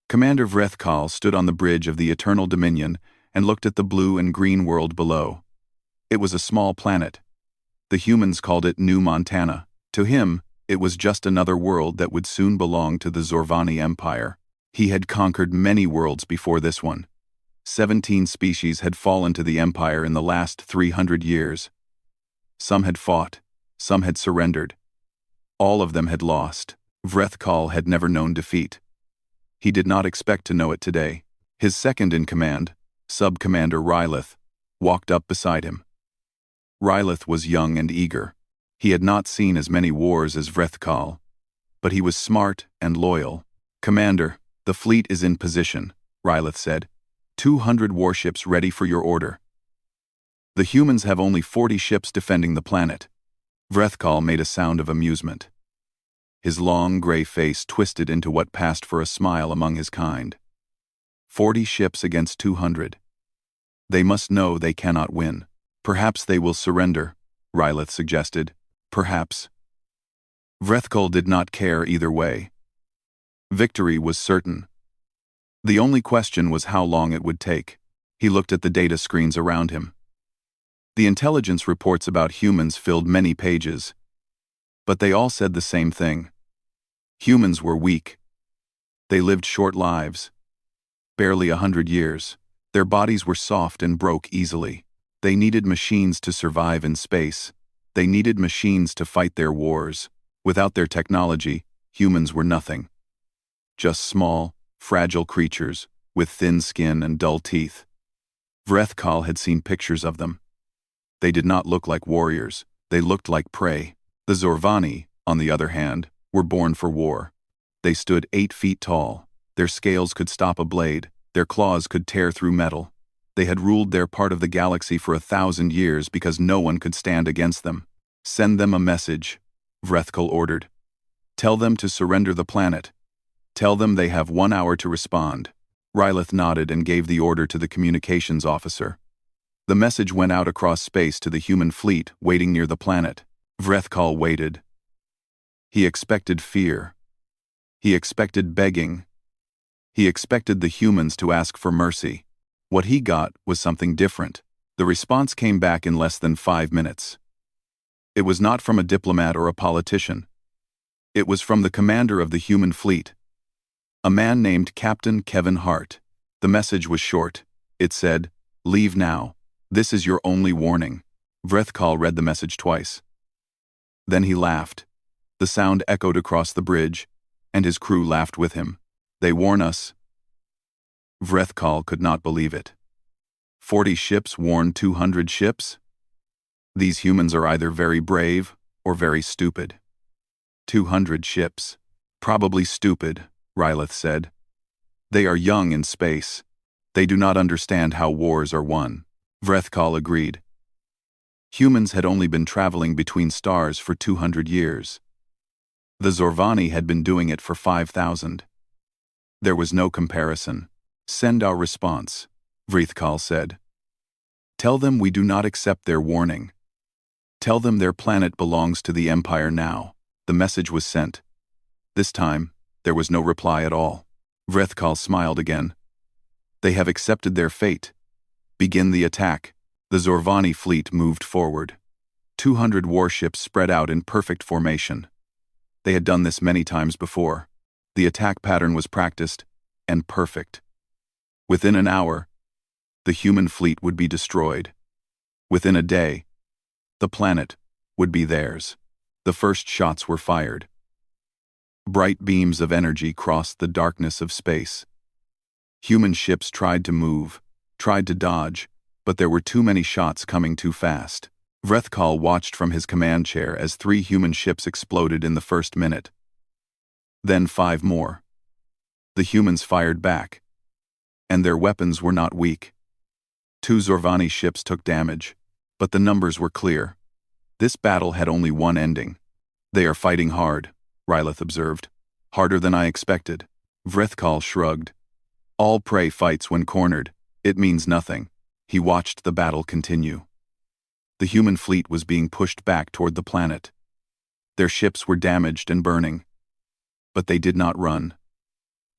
Commander Vrethkal stood on the bridge of the Eternal Dominion and looked at the blue and green world below. It was a small planet. The humans called it New Montana. To him, it was just another world that would soon belong to the Zorvani Empire. He had conquered many worlds before this one. 17 species had fallen to the Empire in the last 300 years. Some had fought, some had surrendered. All of them had lost. Vrethkal had never known defeat. He did not expect to know it today. His second-in-command, Sub-Commander Rylith, walked up beside him. Rylith was young and eager. He had not seen as many wars as Vrethkal, but he was smart and loyal. "Commander, the fleet is in position," Rylith said. 200 warships ready for your order. The humans have only 40 ships defending the planet. Vrethkal made a sound of amusement. His long gray face twisted into what passed for a smile among his kind. 40 ships against 200. They must know they cannot win. Perhaps they will surrender, Rylith suggested. Perhaps. Vrethkal did not care either way. Victory was certain. The only question was how long it would take. He looked at the data screens around him. The intelligence reports about humans filled many pages, but they all said the same thing. Humans were weak. They lived short lives, barely 100 years. Their bodies were soft and broke easily. They needed machines to survive in space. They needed machines to fight their wars. Without their technology, humans were nothing. Just small, fragile creatures, with thin skin and dull teeth. Vrethkal had seen pictures of them. They did not look like warriors. They looked like prey. The Zorvani, on the other hand, were born for war. They stood 8 feet tall. Their scales could stop a blade. Their claws could tear through metal. They had ruled their part of the galaxy for 1,000 years because no one could stand against them. "Send them a message," Vrethkal ordered. "Tell them to surrender the planet. Tell them they have 1 hour to respond." Rylith nodded and gave the order to the communications officer. The message went out across space to the human fleet waiting near the planet. Vrethkal waited. He expected fear. He expected begging. He expected the humans to ask for mercy. What he got was something different. The response came back in less than 5 minutes. It was not from a diplomat or a politician. It was from the commander of the human fleet, a man named Captain Kevin Hart. The message was short. It said, "Leave now. This is your only warning." Vrethkal read the message twice. Then he laughed. The sound echoed across the bridge, and his crew laughed with him. "They warn us." Vrethkal could not believe it. 40 ships warn 200 ships? These humans are either very brave or very stupid. 200 ships. Probably stupid, Rylith said. They are young in space. They do not understand how wars are won. Vrethkal agreed. Humans had only been traveling between stars for 200 years. The Zorvani had been doing it for 5,000. There was no comparison. "Send our response," Vrethkal said. "Tell them we do not accept their warning. Tell them their planet belongs to the Empire now." The message was sent. This time, there was no reply at all. Vrethkal smiled again. "They have accepted their fate. Begin the attack." The Zorvani fleet moved forward. 200 warships spread out in perfect formation. They had done this many times before. The attack pattern was practiced and perfect. Within an hour, the human fleet would be destroyed. Within a day, the planet would be theirs. The first shots were fired. Bright beams of energy crossed the darkness of space. Human ships tried to move, tried to dodge, but there were too many shots coming too fast. Vrethkal watched from his command chair as 3 human ships exploded in the first minute. Then 5 more. The humans fired back. And their weapons were not weak. 2 Zorvani ships took damage, but the numbers were clear. This battle had only one ending. "They are fighting hard," Rylith observed. "Harder than I expected." Vrethkal shrugged. "All prey fights when cornered. It means nothing." He watched the battle continue. The human fleet was being pushed back toward the planet. Their ships were damaged and burning. But they did not run.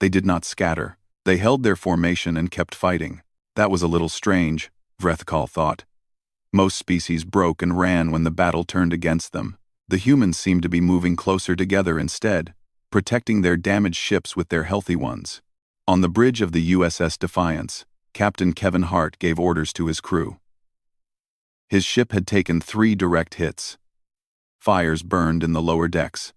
They did not scatter. They held their formation and kept fighting. That was a little strange, Vrethkal thought. Most species broke and ran when the battle turned against them. The humans seemed to be moving closer together instead, protecting their damaged ships with their healthy ones. On the bridge of the USS Defiance, Captain Kevin Hart gave orders to his crew. His ship had taken 3 direct hits. Fires burned in the lower decks.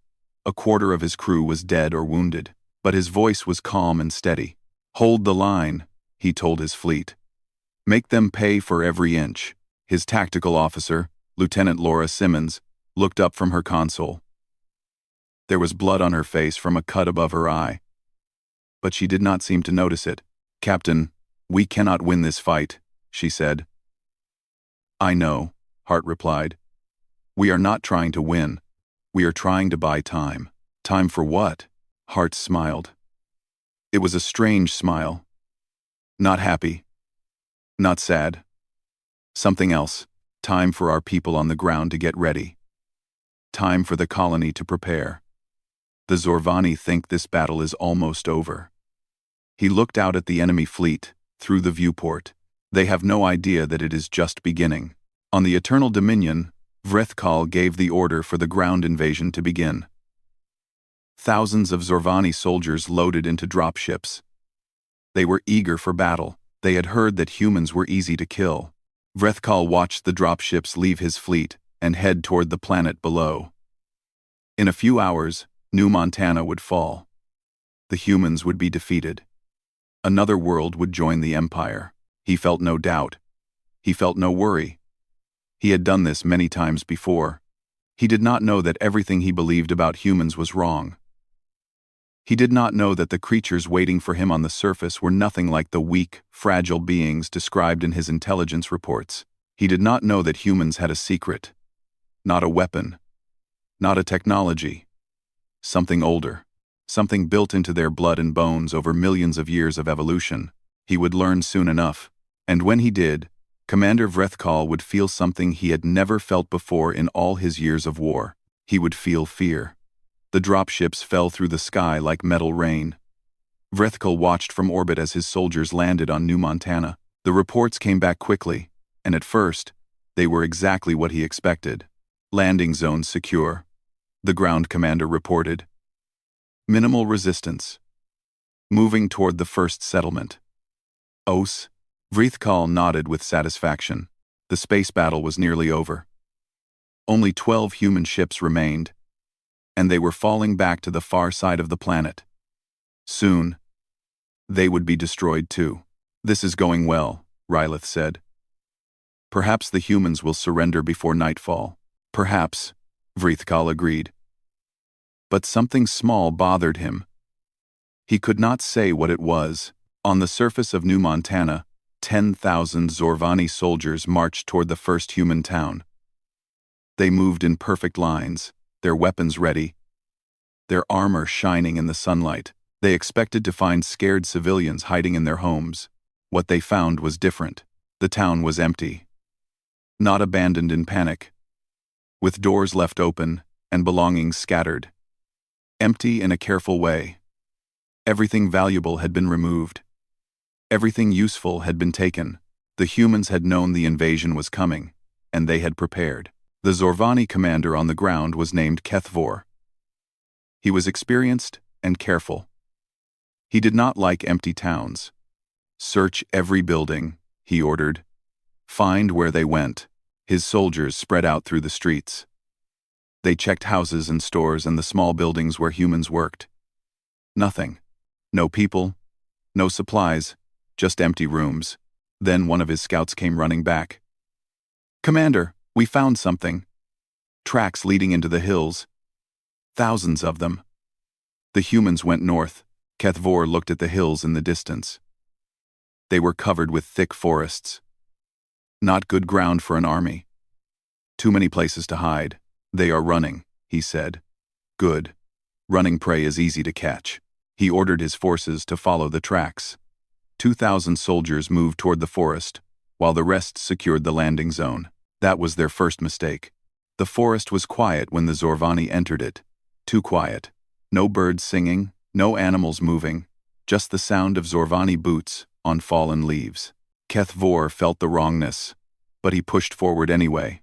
A quarter of his crew was dead or wounded, but his voice was calm and steady. "Hold the line," he told his fleet. "Make them pay for every inch." His tactical officer, Lieutenant Laura Simmons, looked up from her console. There was blood on her face from a cut above her eye, but she did not seem to notice it. "Captain, we cannot win this fight," she said. "I know," Hart replied. "We are not trying to win. We are trying to buy time." "Time for what?" Hart smiled. It was a strange smile. Not happy. Not sad. Something else. Time for our people on the ground to get ready. Time for the colony to prepare. The Zorvani think this battle is almost over. He looked out at the enemy fleet, through the viewport. They have no idea that it is just beginning. On the Eternal Dominion, Vrethkal gave the order for the ground invasion to begin. Thousands of Zorvani soldiers loaded into dropships. They were eager for battle. They had heard that humans were easy to kill. Vrethkal watched the dropships leave his fleet and head toward the planet below. In a few hours, New Montana would fall. The humans would be defeated. Another world would join the Empire. He felt no doubt. He felt no worry. He had done this many times before. He did not know that everything he believed about humans was wrong. He did not know that the creatures waiting for him on the surface were nothing like the weak, fragile beings described in his intelligence reports. He did not know that humans had a secret. Not a weapon. Not a technology. Something older. Something built into their blood and bones over millions of years of evolution. He would learn soon enough. And when he did, Commander Vrethkal would feel something he had never felt before in all his years of war. He would feel fear. The dropships fell through the sky like metal rain. Vrethkal watched from orbit as his soldiers landed on New Montana. The reports came back quickly, and at first, they were exactly what he expected. "Landing zone secure," the ground commander reported. "Minimal resistance. Moving toward the first settlement." "Os." Vrethkal nodded with satisfaction. The space battle was nearly over. Only 12 human ships remained, and they were falling back to the far side of the planet. Soon, they would be destroyed too. "This is going well," Rylith said. "Perhaps the humans will surrender before nightfall." "Perhaps," Vrethkal agreed. But something small bothered him. He could not say what it was. On the surface of New Montana, 10,000 Zorvani soldiers marched toward the first human town. They moved in perfect lines, their weapons ready, their armor shining in the sunlight. They expected to find scared civilians hiding in their homes. What they found was different. The town was empty. Not abandoned in panic. With doors left open and belongings scattered. Empty in a careful way. Everything valuable had been removed. Everything useful had been taken. The humans had known the invasion was coming, and they had prepared. The Zorvani commander on the ground was named Kethvor. He was experienced and careful. He did not like empty towns. "Search every building," he ordered. "Find where they went." His soldiers spread out through the streets. They checked houses and stores and the small buildings where humans worked. Nothing. No people. No supplies. Just empty rooms. Then one of his scouts came running back. "Commander, we found something. Tracks leading into the hills. Thousands of them." The humans went north. Kethvor looked at the hills in the distance. They were covered with thick forests. Not good ground for an army. Too many places to hide. "They are running," he said. "Good. Running prey is easy to catch." He ordered his forces to follow the tracks. 2,000 soldiers moved toward the forest, while the rest secured the landing zone. That was their first mistake. The forest was quiet when the Zorvani entered it. Too quiet. No birds singing, no animals moving. just the sound of Zorvani boots on fallen leaves. Kethvor felt the wrongness, but he pushed forward anyway.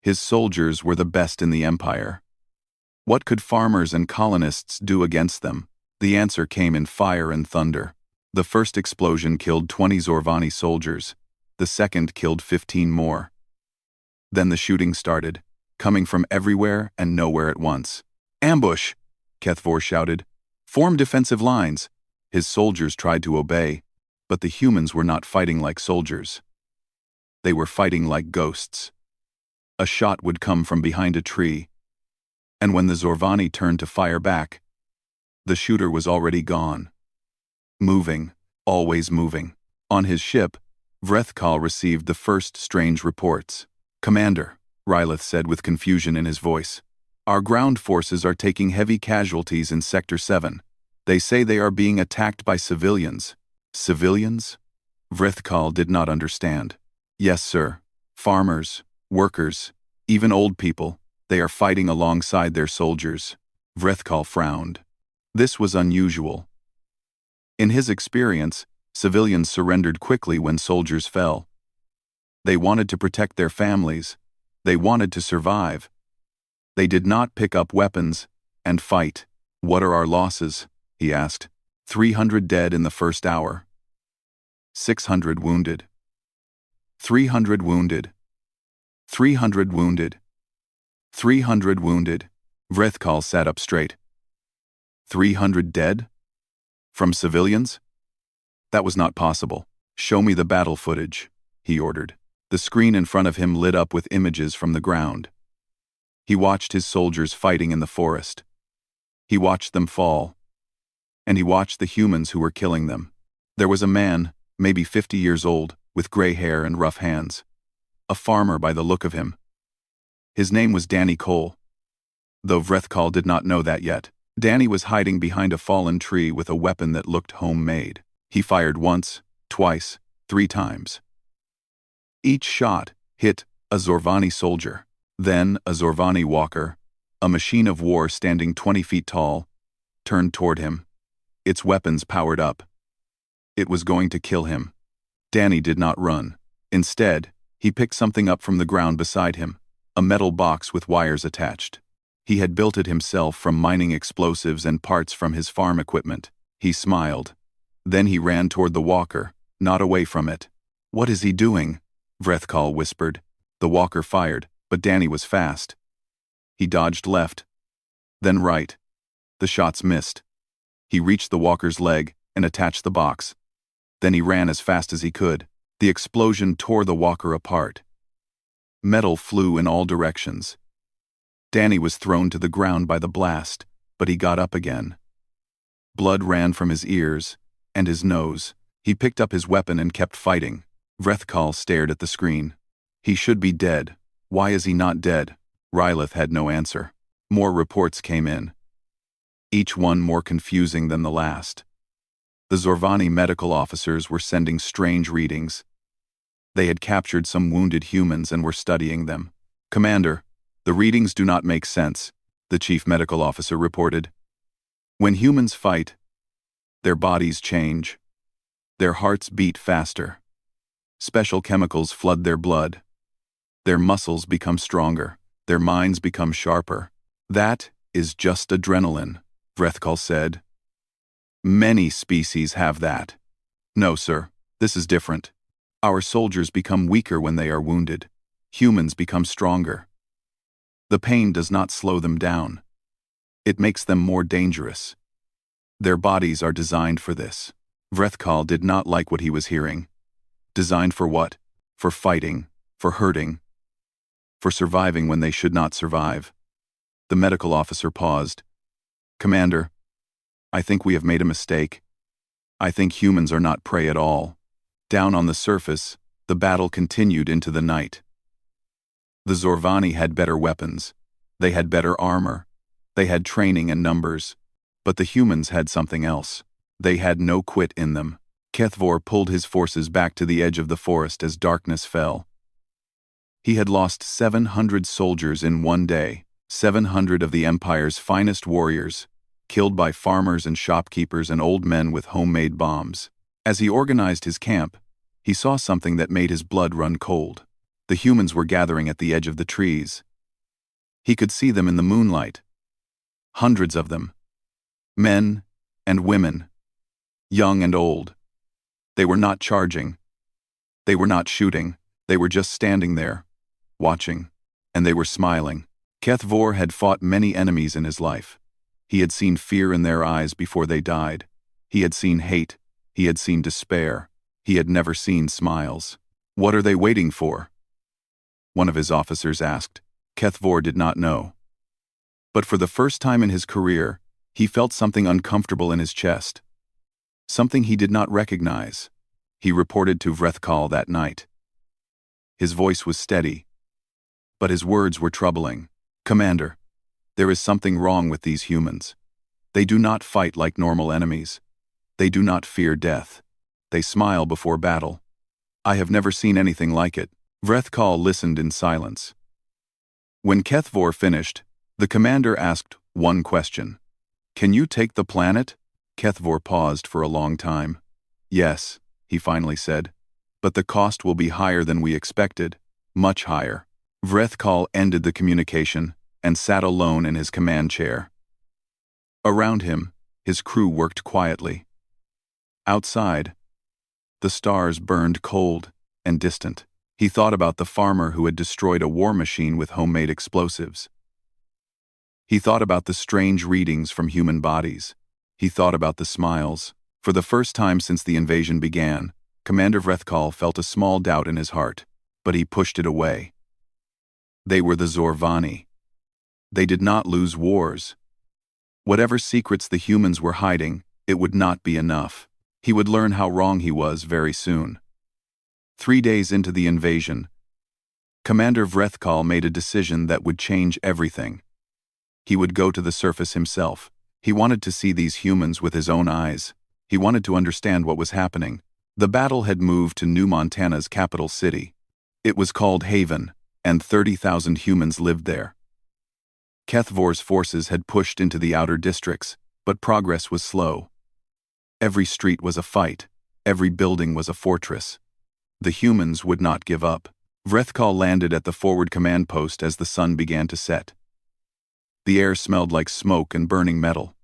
His soldiers were the best in the empire. What could farmers and colonists do against them? The answer came in fire and thunder. The first explosion killed 20 Zorvani soldiers. The second killed 15 more. Then the shooting started, coming from everywhere and nowhere at once. "Ambush!" Kethvor shouted. "Form defensive lines!" His soldiers tried to obey, but the humans were not fighting like soldiers. They were fighting like ghosts. A shot would come from behind a tree, and when the Zorvani turned to fire back, the shooter was already gone. Moving, always moving. On his ship, Vrethkal received the first strange reports. "Commander," Rylith said with confusion in his voice, "our ground forces are taking heavy casualties in Sector 7. They say they are being attacked by civilians." Civilians? Vrethkal did not understand. "Yes, sir. Farmers, workers, even old people. They are fighting alongside their soldiers." Vrethkal frowned. This was unusual. In his experience, civilians surrendered quickly when soldiers fell. They wanted to protect their families. They wanted to survive. They did not pick up weapons and fight. "What are our losses?" he asked. 300 dead in the first hour. 600 wounded. 300 wounded. 300 wounded. 300 wounded. Vrethkal sat up straight. 300 dead? From civilians? That was not possible. "Show me the battle footage," he ordered. The screen in front of him lit up with images from the ground. He watched his soldiers fighting in the forest. He watched them fall. And he watched the humans who were killing them. There was a man, maybe 50 years old, with gray hair and rough hands. A farmer by the look of him. His name was Danny Cole. Though Vrethkal did not know that yet, Danny was hiding behind a fallen tree with a weapon that looked homemade. He fired once, twice, 3 times. Each shot hit a Zorvani soldier. Then a Zorvani walker, a machine of war standing 20 feet tall, turned toward him. Its weapons powered up. It was going to kill him. Danny did not run. Instead, he picked something up from the ground beside him, a metal box with wires attached. He had built it himself from mining explosives and parts from his farm equipment. He smiled. Then he ran toward the walker, not away from it. "What is he doing?" Vrethkal whispered. The walker fired, but Danny was fast. He dodged left, then right. The shots missed. He reached the walker's leg and attached the box. Then he ran as fast as he could. The explosion tore the walker apart. Metal flew in all directions. Danny was thrown to the ground by the blast, but he got up again. Blood ran from his ears and his nose. He picked up his weapon and kept fighting. Vrethkal stared at the screen. He should be dead. Why is he not dead? Rylith had no answer. More reports came in, each one more confusing than the last. The Zorvani medical officers were sending strange readings. They had captured some wounded humans and were studying them. "Commander, the readings do not make sense," the chief medical officer reported. "When humans fight, their bodies change. Their hearts beat faster. Special chemicals flood their blood. Their muscles become stronger. Their minds become sharper. That is just adrenaline," Vrethkal said. "Many species have that." "No, sir, this is different. Our soldiers become weaker when they are wounded. Humans become stronger. The pain does not slow them down. It makes them more dangerous. Their bodies are designed for this." Vrethkal did not like what he was hearing. Designed for what? For fighting, for hurting, for surviving when they should not survive. The medical officer paused. "Commander, I think we have made a mistake. I think humans are not prey at all." Down on the surface, the battle continued into the night. The Zorvani had better weapons. They had better armor. They had training and numbers. But the humans had something else. They had no quit in them. Kethvor pulled his forces back to the edge of the forest as darkness fell. He had lost 700 soldiers in one day, 700 of the Empire's finest warriors. killed by farmers and shopkeepers and old men with homemade bombs. As he organized his camp, he saw something that made his blood run cold. The humans were gathering at the edge of the trees. He could see them in the moonlight. Hundreds of them. Men and women. Young and old. They were not charging. They were not shooting. They were just standing there, watching. And they were smiling. HFY had fought many enemies in his life. He had seen fear in their eyes before they died. He had seen hate. He had seen despair. He had never seen smiles. "What are they waiting for?" one of his officers asked. HFY did not know. But for the first time in his career, he felt something uncomfortable in his chest. Something he did not recognize. He reported to Vrethkal that night. His voice was steady, but his words were troubling. "Commander, there is something wrong with these humans. They do not fight like normal enemies. They do not fear death. They smile before battle. I have never seen anything like it." Vrethkal listened in silence. When HFY finished, the commander asked one question. "Can you take the planet?" HFY paused for a long time. "Yes," he finally said, "but the cost will be higher than we expected, much higher." Vrethkal ended the communication and sat alone in his command chair. Around him, his crew worked quietly. Outside, the stars burned cold and distant. He thought about the farmer who had destroyed a war machine with homemade explosives. He thought about the strange readings from human bodies. He thought about the smiles. For the first time since the invasion began, Commander Vrethkal felt a small doubt in his heart, but he pushed it away. They were the Zorvani. They did not lose wars. Whatever secrets the humans were hiding, it would not be enough. He would learn how wrong he was very soon. 3 days into the invasion, Commander Vrethkal made a decision that would change everything. He would go to the surface himself. He wanted to see these humans with his own eyes. He wanted to understand what was happening. The battle had moved to New Montana's capital city. It was called Haven, and 30,000 humans lived there. HFY's forces had pushed into the outer districts, but progress was slow. Every street was a fight. Every building was a fortress. The humans would not give up. Vrethkal landed at the forward command post as the sun began to set. The air smelled like smoke and burning metal.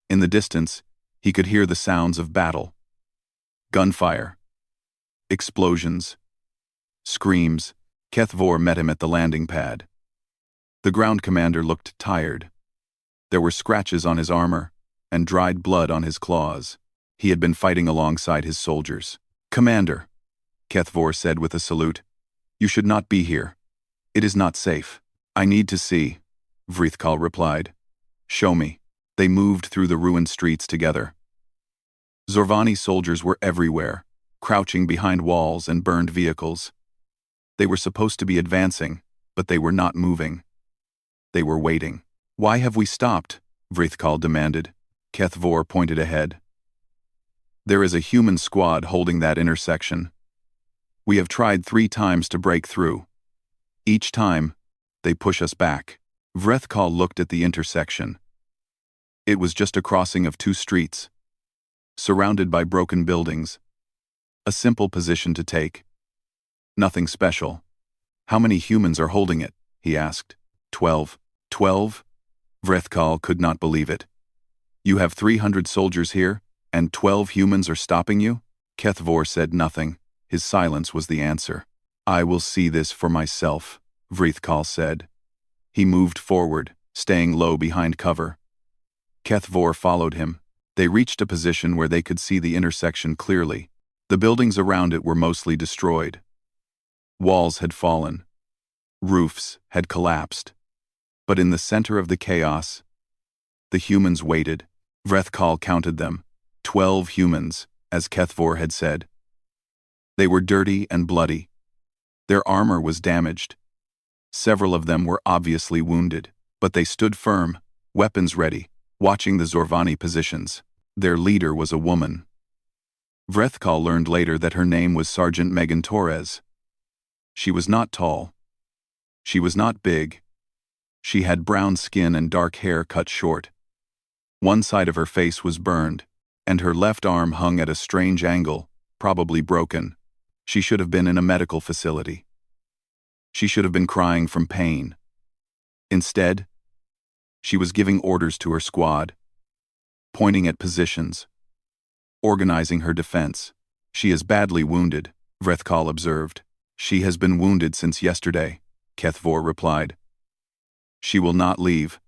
In the distance, he could hear the sounds of battle. Gunfire. Explosions. Screams. HFY met him at the landing pad. The ground commander looked tired. There were scratches on his armor and dried blood on his claws. He had been fighting alongside his soldiers. "Commander," HFY said with a salute, "you should not be here. It is not safe." "I need to see," Vrethkal replied. "Show me." They moved through the ruined streets together. Zorvani soldiers were everywhere, crouching behind walls and burned vehicles. They were supposed to be advancing, but they were not moving. They were waiting. "Why have we stopped?" Vrethkal demanded. HFY pointed ahead. "There is a human squad holding that intersection. We have tried 3 times to break through. Each time, they push us back." Vrethkal looked at the intersection. It was just a crossing of 2 streets, surrounded by broken buildings. A simple position to take. Nothing special. "How many humans are holding it?" he asked. 12. 12? Vrethkal could not believe it. "You have 300 soldiers here, and 12 humans are stopping you?" HFY said nothing. His silence was the answer. "I will see this for myself," Vrethkal said. He moved forward, staying low behind cover. HFY followed him. They reached a position where they could see the intersection clearly. The buildings around it were mostly destroyed. Walls had fallen. Roofs had collapsed. But in the center of the chaos, the humans waited. Vrethkal counted them. 12 humans, as HFY had said. They were dirty and bloody. Their armor was damaged. Several of them were obviously wounded, but they stood firm, weapons ready, watching the Zorvani positions. Their leader was a woman. Vrethkal learned later that her name was Sergeant Megan Torres. She was not tall. She was not big. She had brown skin and dark hair cut short. One side of her face was burned, and her left arm hung at a strange angle, probably broken. She should have been in a medical facility. She should have been crying from pain. Instead, she was giving orders to her squad, pointing at positions, organizing her defense. "She is badly wounded," Vrethkal observed. "She has been wounded since yesterday," Kethvor replied. "She will not leave.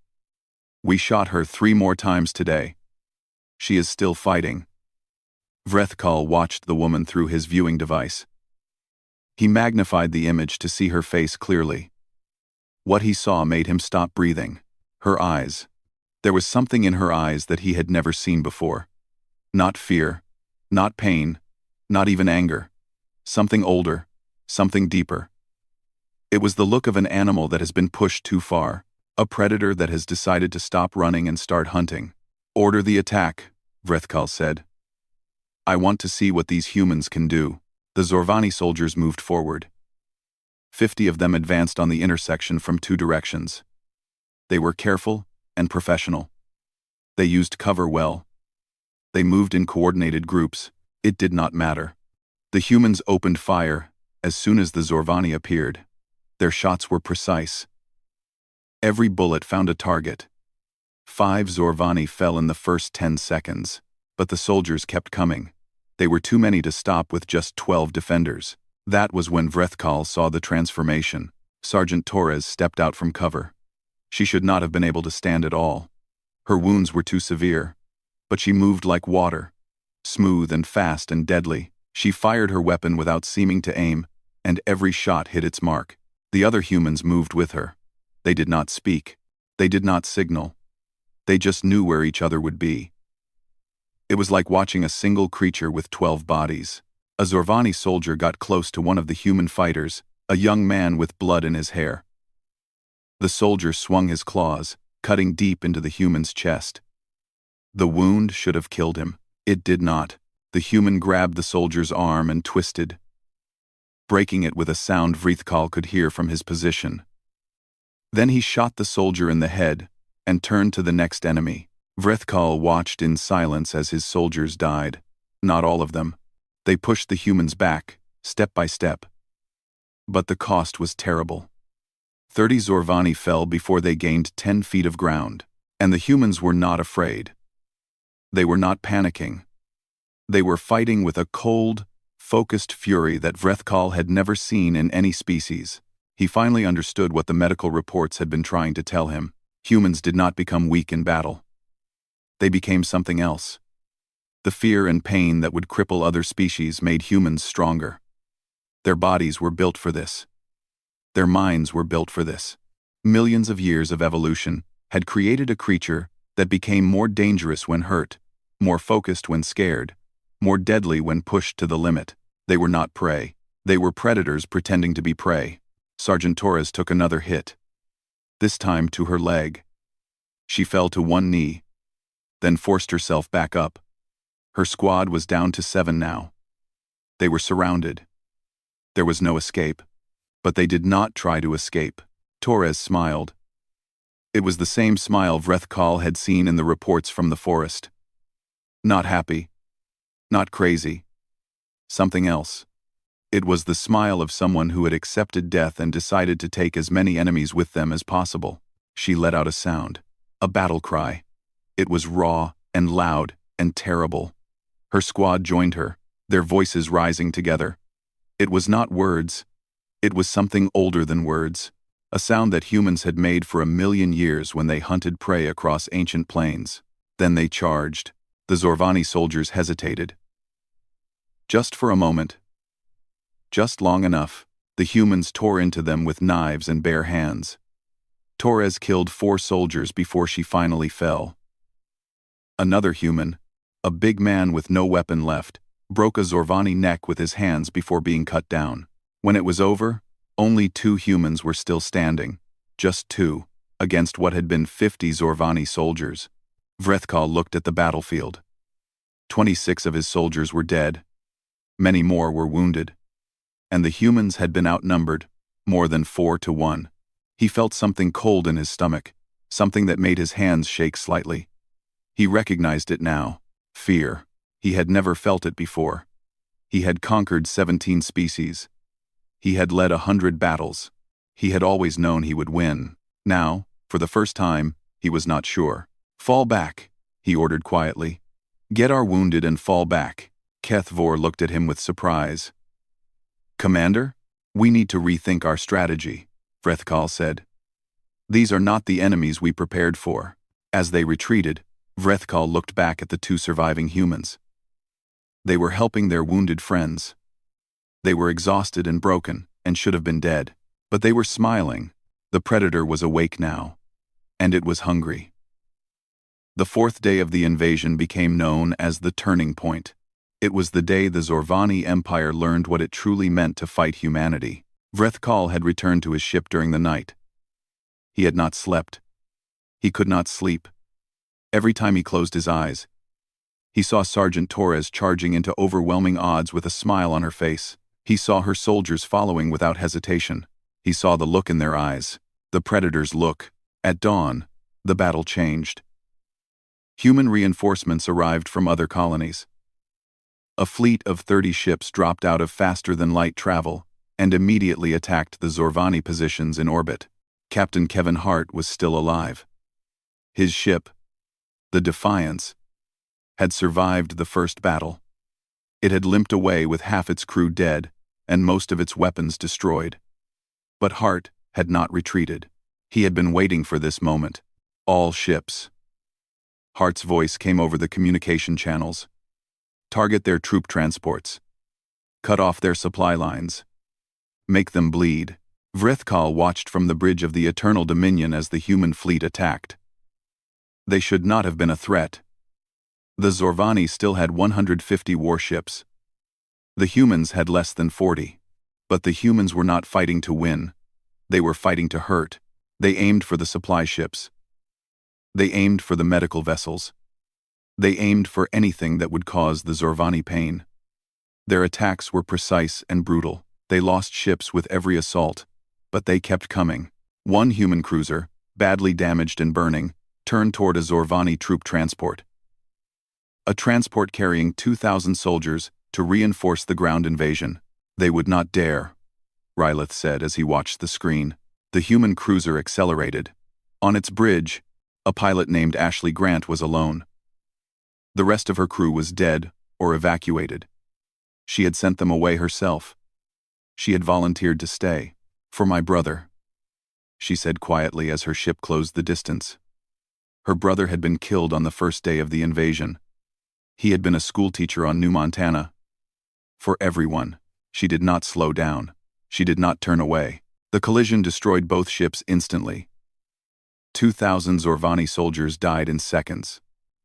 We shot her 3 more times today. She is still fighting." Vrethkal watched the woman through his viewing device. He magnified the image to see her face clearly. What he saw made him stop breathing. Her eyes. There was something in her eyes that he had never seen before. Not fear, not pain, not even anger. Something older, something deeper. It was the look of an animal that has been pushed too far, a predator that has decided to stop running and start hunting. "Order the attack," Vrethkal said. "I want to see what these humans can do." The Zorvani soldiers moved forward. 50 of them advanced on the intersection from 2 directions. They were careful and professional. They used cover well. They moved in coordinated groups. It did not matter. The humans opened fire as soon as the Zorvani appeared. Their shots were precise. Every bullet found a target. 5 Zorvani fell in the first 10 seconds, but the soldiers kept coming. They were too many to stop with just 12 defenders. That was when Vrethkal saw the transformation. Sergeant Torres stepped out from cover. She should not have been able to stand at all. Her wounds were too severe, but she moved like water, smooth and fast and deadly. She fired her weapon without seeming to aim, and every shot hit its mark. The other humans moved with her. They did not speak. They did not signal. They just knew where each other would be. It was like watching a single creature with 12 bodies. A Zorvani soldier got close to one of the human fighters, a young man with blood in his hair. The soldier swung his claws, cutting deep into the human's chest. The wound should have killed him. It did not. The human grabbed the soldier's arm and twisted, breaking it with a sound Vrethkal could hear from his position. Then he shot the soldier in the head and turned to the next enemy. Vrethkal watched in silence as his soldiers died. Not all of them. They pushed the humans back, step by step. But the cost was terrible. 30 Zorvani fell before they gained 10 feet of ground, and the humans were not afraid. They were not panicking. They were fighting with a cold, focused fury that Vrethkal had never seen in any species. He finally understood what the medical reports had been trying to tell him. Humans did not become weak in battle. They became something else. The fear and pain that would cripple other species made humans stronger. Their bodies were built for this. Their minds were built for this. Millions of years of evolution had created a creature that became more dangerous when hurt, more focused when scared, more deadly when pushed to the limit. They were not prey. They were predators pretending to be prey. Sergeant Torres took another hit. This time to her leg. She fell to one knee, then forced herself back up. Her squad was down to 7 now. They were surrounded. There was no escape. But they did not try to escape. Torres smiled. It was the same smile Vrethkal had seen in the reports from the forest. Not happy. Not crazy. Something else. It was the smile of someone who had accepted death and decided to take as many enemies with them as possible. She let out a sound. A battle cry. It was raw and loud and terrible. Her squad joined her, their voices rising together. It was not words. It was something older than words. A sound that humans had made for 1,000,000 years when they hunted prey across ancient plains. Then they charged. The Zorvani soldiers hesitated. Just for a moment. Just long enough, the humans tore into them with knives and bare hands. Torres killed 4 soldiers before she finally fell. Another human, a big man with no weapon left, broke a Zorvani neck with his hands before being cut down. When it was over, only 2 humans were still standing. Just 2, against what had been 50 Zorvani soldiers. Vrethkal looked at the battlefield. 26 of his soldiers were dead. Many more were wounded. And the humans had been outnumbered, more than 4 to 1. He felt something cold in his stomach, something that made his hands shake slightly. He recognized it now. Fear. He had never felt it before. He had conquered 17 species. He had led 100 battles. He had always known he would win. Now, for the first time, he was not sure. "Fall back," he ordered quietly. "Get our wounded and fall back." Kethvor looked at him with surprise. "Commander, we need to rethink our strategy," Vrethkal said. "These are not the enemies we prepared for." As they retreated, Vrethkal looked back at the 2 surviving humans. They were helping their wounded friends. They were exhausted and broken, and should have been dead. But they were smiling. The predator was awake now. And it was hungry. The 4th day of the invasion became known as the turning point. It was the day the Zorvani Empire learned what it truly meant to fight humanity. Vrethkal had returned to his ship during the night. He had not slept. He could not sleep. Every time he closed his eyes, he saw Sergeant Torres charging into overwhelming odds with a smile on her face. He saw her soldiers following without hesitation. He saw the look in their eyes, the predator's look. At dawn, the battle changed. Human reinforcements arrived from other colonies. A fleet of 30 ships dropped out of faster-than-light travel and immediately attacked the Zorvani positions in orbit. Captain Kevin Hart was still alive. His ship, the Defiance, had survived the first battle. It had limped away with half its crew dead and most of its weapons destroyed. But Hart had not retreated. He had been waiting for this moment. "All ships." Hart's voice came over the communication channels. "Target their troop transports. Cut off their supply lines. Make them bleed." Vrethkal watched from the bridge of the Eternal Dominion as the human fleet attacked. They should not have been a threat. The Zorvani still had 150 warships. The humans had less than 40. But the humans were not fighting to win. They were fighting to hurt. They aimed for the supply ships. They aimed for the medical vessels. They aimed for anything that would cause the Zorvani pain. Their attacks were precise and brutal. They lost ships with every assault, but they kept coming. One human cruiser, badly damaged and burning, turned toward a Zorvani troop transport. A transport carrying 2,000 soldiers to reinforce the ground invasion. "They would not dare," Rylith said as he watched the screen. The human cruiser accelerated. On its bridge, a pilot named Ashley Grant was alone. The rest of her crew was dead or evacuated. She had sent them away herself. She had volunteered to stay. "For my brother," she said quietly as her ship closed the distance. Her brother had been killed on the first day of the invasion. He had been a schoolteacher on New Montana. For everyone, she did not slow down. She did not turn away. The collision destroyed both ships instantly. 2,000 Zorvani soldiers died in seconds.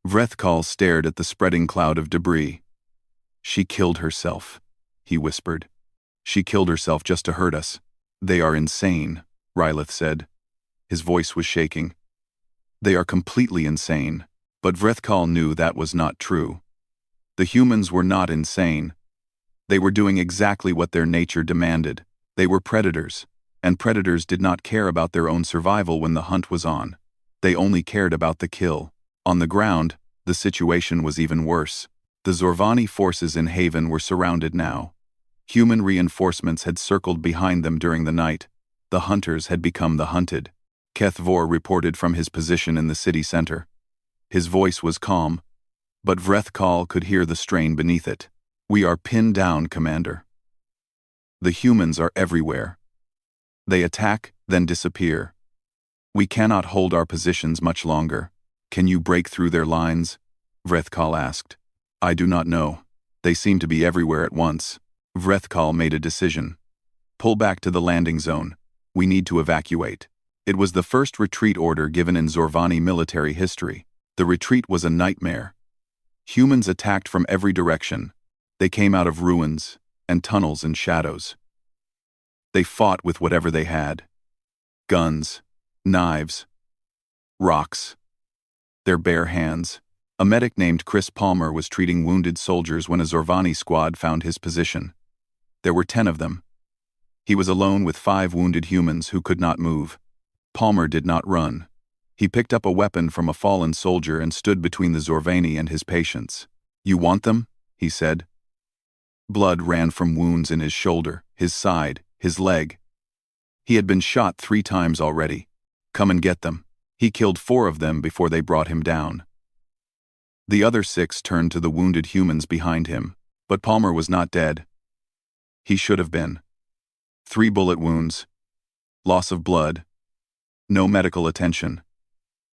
Vrethkal stared at the spreading cloud of debris. "She killed herself," he whispered. "She killed herself just to hurt us." "They are insane," Rylith said. His voice was shaking. "They are completely insane." But Vrethkal knew that was not true. The humans were not insane. They were doing exactly what their nature demanded. They were predators, and predators did not care about their own survival when the hunt was on. They only cared about the kill. On the ground, the situation was even worse. The Zorvani forces in Haven were surrounded now. Human reinforcements had circled behind them during the night. The hunters had become the hunted. Kethvor reported from his position in the city center. His voice was calm, but Vrethkal could hear the strain beneath it. "We are pinned down, Commander. The humans are everywhere. They attack, then disappear. We cannot hold our positions much longer." "Can you break through their lines?" Vrethkal asked. "I do not know. They seem to be everywhere at once." Vrethkal made a decision. "Pull back to the landing zone. We need to evacuate." It was the first retreat order given in Zorvani military history. The retreat was a nightmare. Humans attacked from every direction. They came out of ruins and tunnels and shadows. They fought with whatever they had. Guns, knives, rocks, their bare hands. A medic named Chris Palmer was treating wounded soldiers when a Zorvani squad found his position. There were 10 of them. He was alone with 5 wounded humans who could not move. Palmer did not run. He picked up a weapon from a fallen soldier and stood between the Zorvani and his patients. "You want them?" he said. Blood ran from wounds in his shoulder, his side, his leg. He had been shot 3 times already. "Come and get them." He killed 4 of them before they brought him down. The other 6 turned to the wounded humans behind him, but Palmer was not dead. He should have been. 3 bullet wounds, loss of blood, no medical attention.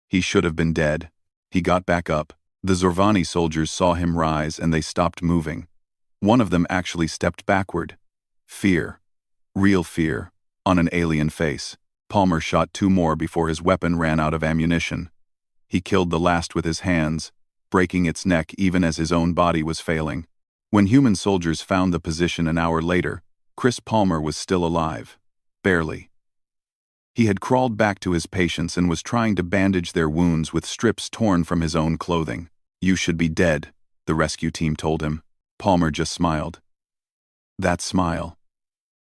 He should have been dead. He got back up. The Zorvani soldiers saw him rise and they stopped moving. One of them actually stepped backward. Fear. Real fear. On an alien face. Palmer shot 2 more before his weapon ran out of ammunition. He killed the last with his hands, breaking its neck even as his own body was failing. When human soldiers found the position an hour later, Chris Palmer was still alive. Barely. He had crawled back to his patients and was trying to bandage their wounds with strips torn from his own clothing. "You should be dead," the rescue team told him. Palmer just smiled. That smile.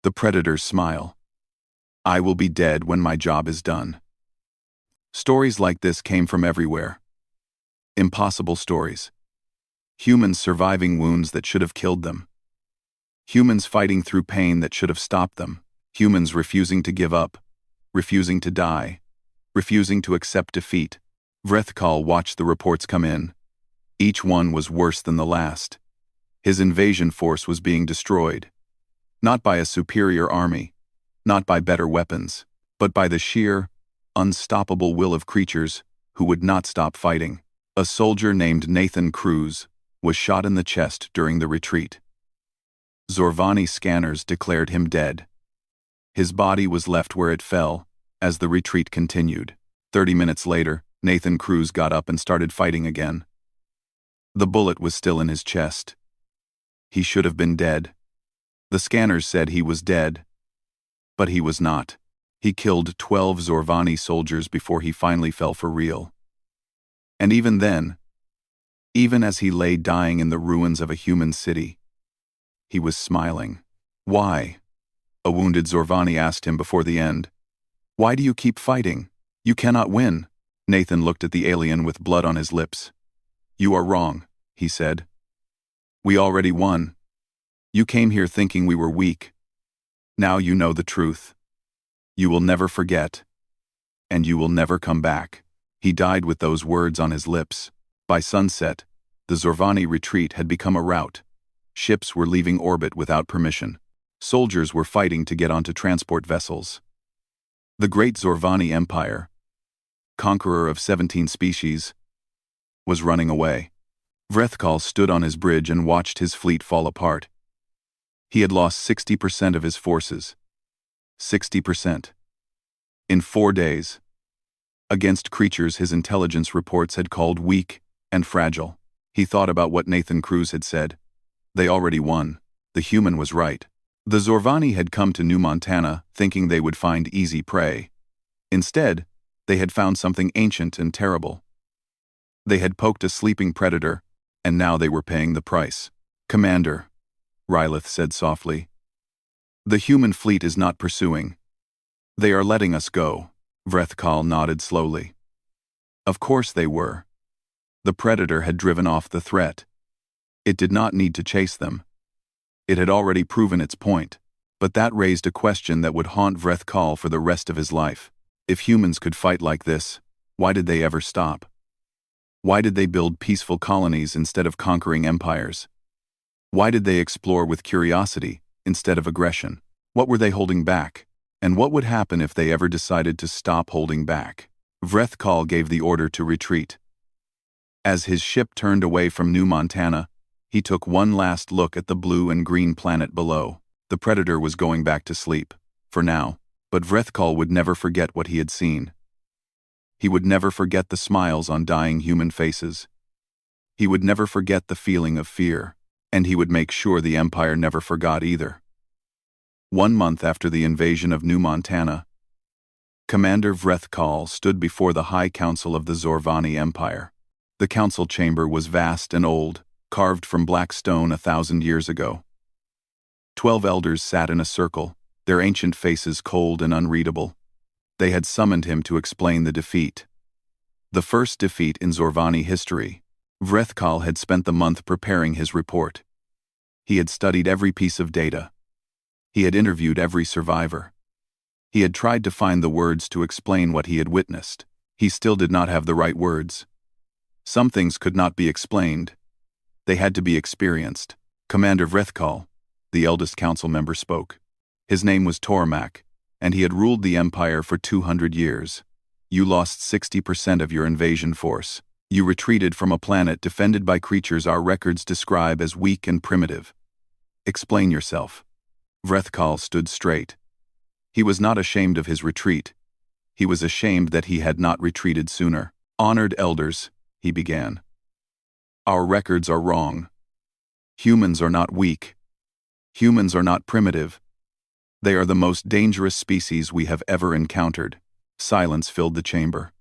The Predator's smile. "I will be dead when my job is done." Stories like this came from everywhere. Impossible stories. Humans surviving wounds that should have killed them. Humans fighting through pain that should have stopped them. Humans refusing to give up, refusing to die, refusing to accept defeat. Vrethkal watched the reports come in. Each one was worse than the last. His invasion force was being destroyed. Not by a superior army, not by better weapons, but by the sheer, unstoppable will of creatures who would not stop fighting. A soldier named Nathan Cruz was shot in the chest during the retreat. Zorvani scanners declared him dead. His body was left where it fell as the retreat continued. 30 minutes later, Nathan Cruz got up and started fighting again. The bullet was still in his chest. He should have been dead. The scanners said he was dead. But he was not. He killed 12 Zorvani soldiers before he finally fell for real. And even then, even as he lay dying in the ruins of a human city, he was smiling. "Why?" a wounded Zorvani asked him before the end. "Why do you keep fighting? You cannot win." Nathan looked at the alien with blood on his lips. "You are wrong," he said. "We already won. You came here thinking we were weak. Now you know the truth. You will never forget. And you will never come back." He died with those words on his lips. By sunset, the Zorvani retreat had become a rout. Ships were leaving orbit without permission. Soldiers were fighting to get onto transport vessels. The great Zorvani Empire, conqueror of 17 species, was running away. Vrethkal stood on his bridge and watched his fleet fall apart. He had lost 60% of his forces. 60%. In 4 days. Against creatures his intelligence reports had called weak and fragile. He thought about what Nathan Cruz had said. They already won. The human was right. The Zorvani had come to New Montana thinking they would find easy prey. Instead, they had found something ancient and terrible. They had poked a sleeping predator, and now they were paying the price. "Commander," Rylith said softly, "the human fleet is not pursuing. They are letting us go." Vrethkal nodded slowly. Of course they were. The predator had driven off the threat. It did not need to chase them. It had already proven its point, but that raised a question that would haunt Vrethkal for the rest of his life. If humans could fight like this, why did they ever stop? Why did they build peaceful colonies instead of conquering empires? Why did they explore with curiosity instead of aggression? What were they holding back? And what would happen if they ever decided to stop holding back? Vrethkal gave the order to retreat. As his ship turned away from New Montana, he took one last look at the blue and green planet below. The predator was going back to sleep, for now, but Vrethkal would never forget what he had seen. He would never forget the smiles on dying human faces. He would never forget the feeling of fear, and he would make sure the Empire never forgot either. 1 month after the invasion of New Montana, Commander Vrethkal stood before the High Council of the Zorvani Empire. The council chamber was vast and old, carved from black stone 1,000 years ago. 12 elders sat in a circle, their ancient faces cold and unreadable. They had summoned him to explain the defeat. The first defeat in Zorvani history. Vrethkal had spent the month preparing his report. He had studied every piece of data. He had interviewed every survivor. He had tried to find the words to explain what he had witnessed. He still did not have the right words. Some things could not be explained. They had to be experienced. Commander Vrethkal, the eldest council member, spoke. His name was Tormak, and he had ruled the empire for 200 years. You lost 60% of your invasion force. You retreated from a planet defended by creatures our records describe as weak and primitive. Explain yourself. Vrethkal stood straight. He was not ashamed of his retreat. He was ashamed that he had not retreated sooner. Honored elders, he began. Our records are wrong. Humans are not weak. Humans are not primitive. They are the most dangerous species we have ever encountered. Silence filled the chamber.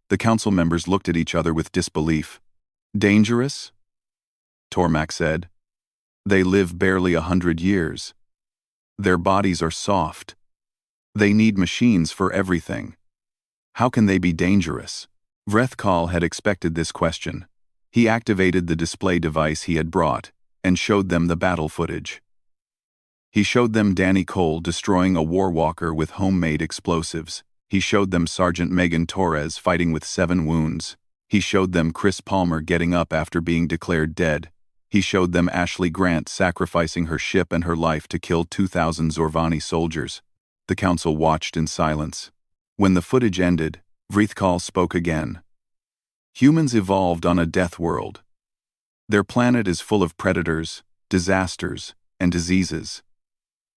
The council members looked at each other with disbelief. Dangerous? Tormak said. They live barely 100 years. Their bodies are soft. They need machines for everything. How can they be dangerous? Vrethkal had expected this question. He activated the display device he had brought and showed them the battle footage. He showed them Danny Cole destroying a war walker with homemade explosives. He showed them Sergeant Megan Torres fighting with 7 wounds. He showed them Chris Palmer getting up after being declared dead. He showed them Ashley Grant sacrificing her ship and her life to kill 2,000 Zorvani soldiers. The council watched in silence. When the footage ended, Vrethkal spoke again. Humans evolved on a death world. Their planet is full of predators, disasters, and diseases.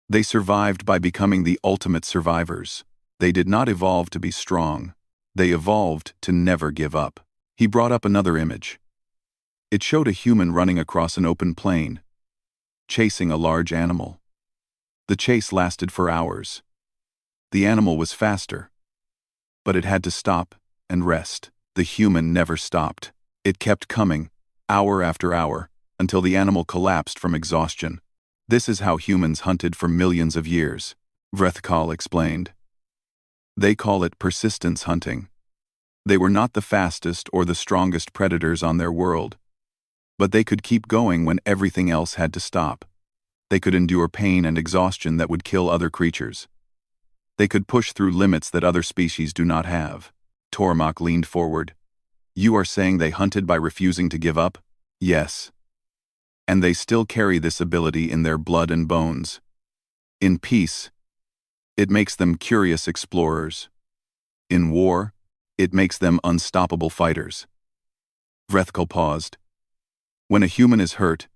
They survived by becoming the ultimate survivors. They did not evolve to be strong. They evolved to never give up. He brought up another image. It showed a human running across an open plain, chasing a large animal. The chase lasted for hours. The animal was faster, but it had to stop and rest. The human never stopped. It kept coming, hour after hour, until the animal collapsed from exhaustion. This is how humans hunted for millions of years, Vrethkal explained. They call it persistence hunting. They were not the fastest or the strongest predators on their world, but they could keep going when everything else had to stop. They could endure pain and exhaustion that would kill other creatures. They could push through limits that other species do not have. Tormak leaned forward. You are saying they hunted by refusing to give up? Yes. And they still carry this ability in their blood and bones. In peace, it makes them curious explorers. In war, it makes them unstoppable fighters. Vrethkal paused. When a human is hurt,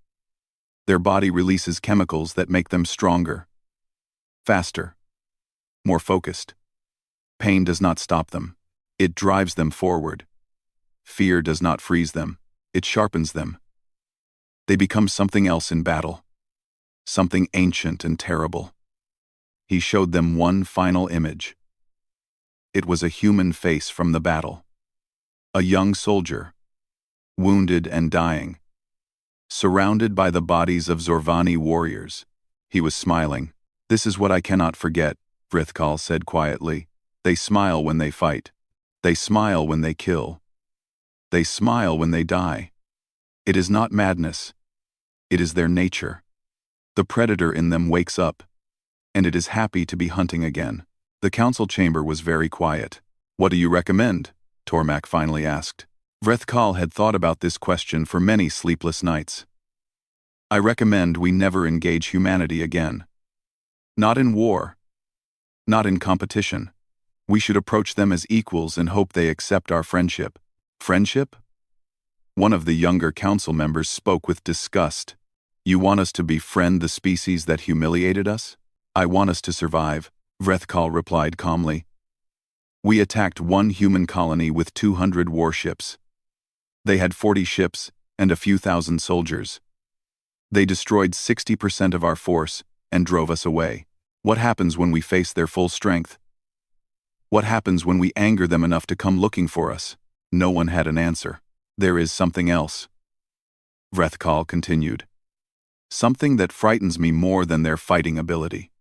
their body releases chemicals that make them stronger, faster, more focused. Pain does not stop them. It drives them forward. Fear does not freeze them. It sharpens them. They become something else in battle, something ancient and terrible. He showed them one final image. It was a human face from the battle. A young soldier, wounded and dying, surrounded by the bodies of Zorvani warriors. He was smiling. This is what I cannot forget, Vrethkal said quietly. They smile when they fight. They smile when they kill. They smile when they die. It is not madness. It is their nature. The predator in them wakes up, and it is happy to be hunting again. The council chamber was very quiet. What do you recommend? Tormak finally asked. Vrethkal had thought about this question for many sleepless nights. I recommend we never engage humanity again. Not in war. Not in competition. We should approach them as equals and hope they accept our friendship. Friendship? One of the younger council members spoke with disgust. You want us to befriend the species that humiliated us? I want us to survive, Vrethkal replied calmly. We attacked one human colony with 200 warships. They had 40 ships and a few thousand soldiers. They destroyed 60% of our force and drove us away. What happens when we face their full strength? What happens when we anger them enough to come looking for us? No one had an answer. There is something else, Vrethkal continued. Something that frightens me more than their fighting ability.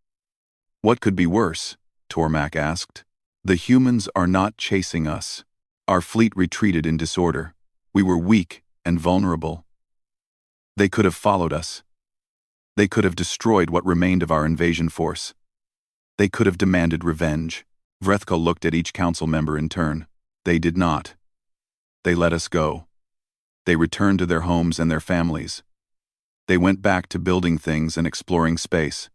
What could be worse? Tormak asked. The humans are not chasing us. Our fleet retreated in disorder. We were weak and vulnerable. They could have followed us. They could have destroyed what remained of our invasion force. They could have demanded revenge. Vrethkal looked at each council member in turn. They did not. They let us go. They returned to their homes and their families. They went back to building things and exploring space.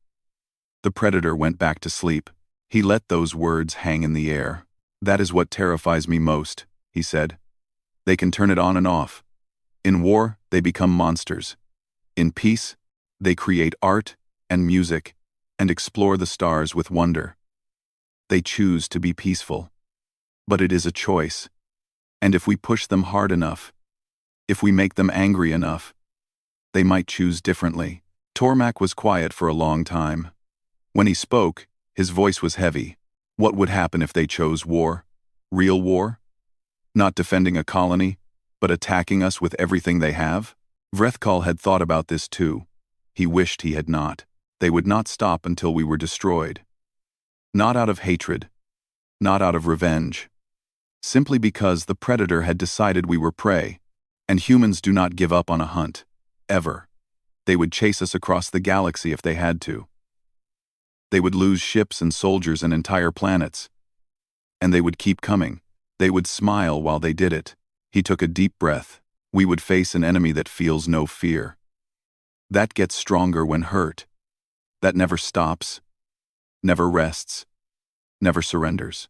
The Predator went back to sleep. He let those words hang in the air. That is what terrifies me most, he said. They can turn it on and off. In war, they become monsters. In peace, they create art and music and explore the stars with wonder. They choose to be peaceful. But it is a choice. And if we push them hard enough, if we make them angry enough, they might choose differently. Tormak was quiet for a long time. When he spoke, his voice was heavy. What would happen if they chose war? Real war? Not defending a colony, but attacking us with everything they have? Vrethkal had thought about this too. He wished he had not. They would not stop until we were destroyed. Not out of hatred. Not out of revenge. Simply because the Predator had decided we were prey, and humans do not give up on a hunt. Ever. They would chase us across the galaxy if they had to. They would lose ships and soldiers and entire planets. And they would keep coming. They would smile while they did it. He took a deep breath. We would face an enemy that feels no fear. That gets stronger when hurt. That never stops. Never rests. Never surrenders.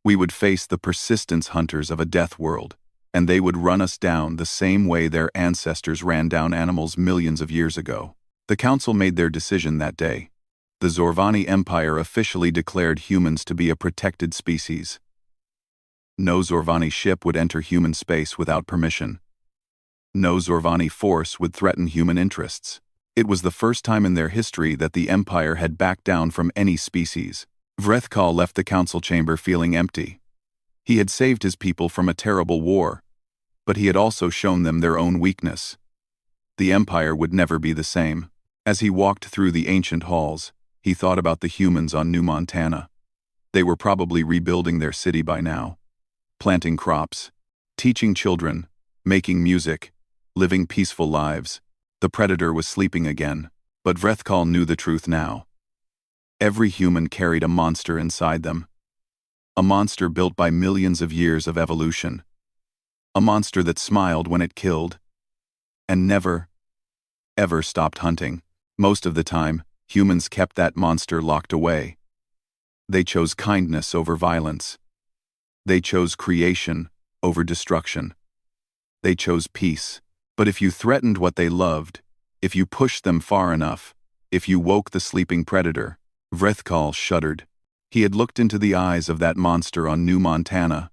We would face the persistence hunters of a death world, and they would run us down the same way their ancestors ran down animals millions of years ago. The Council made their decision that day. The Zorvani Empire officially declared humans to be a protected species. No Zorvani ship would enter human space without permission. No Zorvani force would threaten human interests. It was the first time in their history that the Empire had backed down from any species. Vrethkal left the council chamber feeling empty. He had saved his people from a terrible war, but he had also shown them their own weakness. The Empire would never be the same. As he walked through the ancient halls, he thought about the humans on New Montana. They were probably rebuilding their city by now. Planting crops, teaching children, making music, living peaceful lives. The Predator was sleeping again, but Vrethkal knew the truth now. Every human carried a monster inside them. A monster built by millions of years of evolution. A monster that smiled when it killed. And never, ever stopped hunting. Most of the time, humans kept that monster locked away. They chose kindness over violence. They chose creation over destruction. They chose peace. But if you threatened what they loved, if you pushed them far enough, if you woke the sleeping Predator, Vrethkal shuddered. He had looked into the eyes of that monster on New Montana.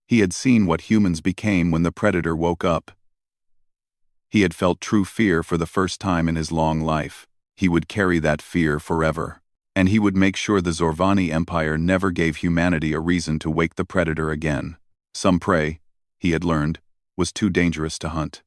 He had seen what humans became when the Predator woke up. He had felt true fear for the first time in his long life. He would carry that fear forever. And he would make sure the Zorvani Empire never gave humanity a reason to wake the Predator again. Some prey, he had learned, was too dangerous to hunt.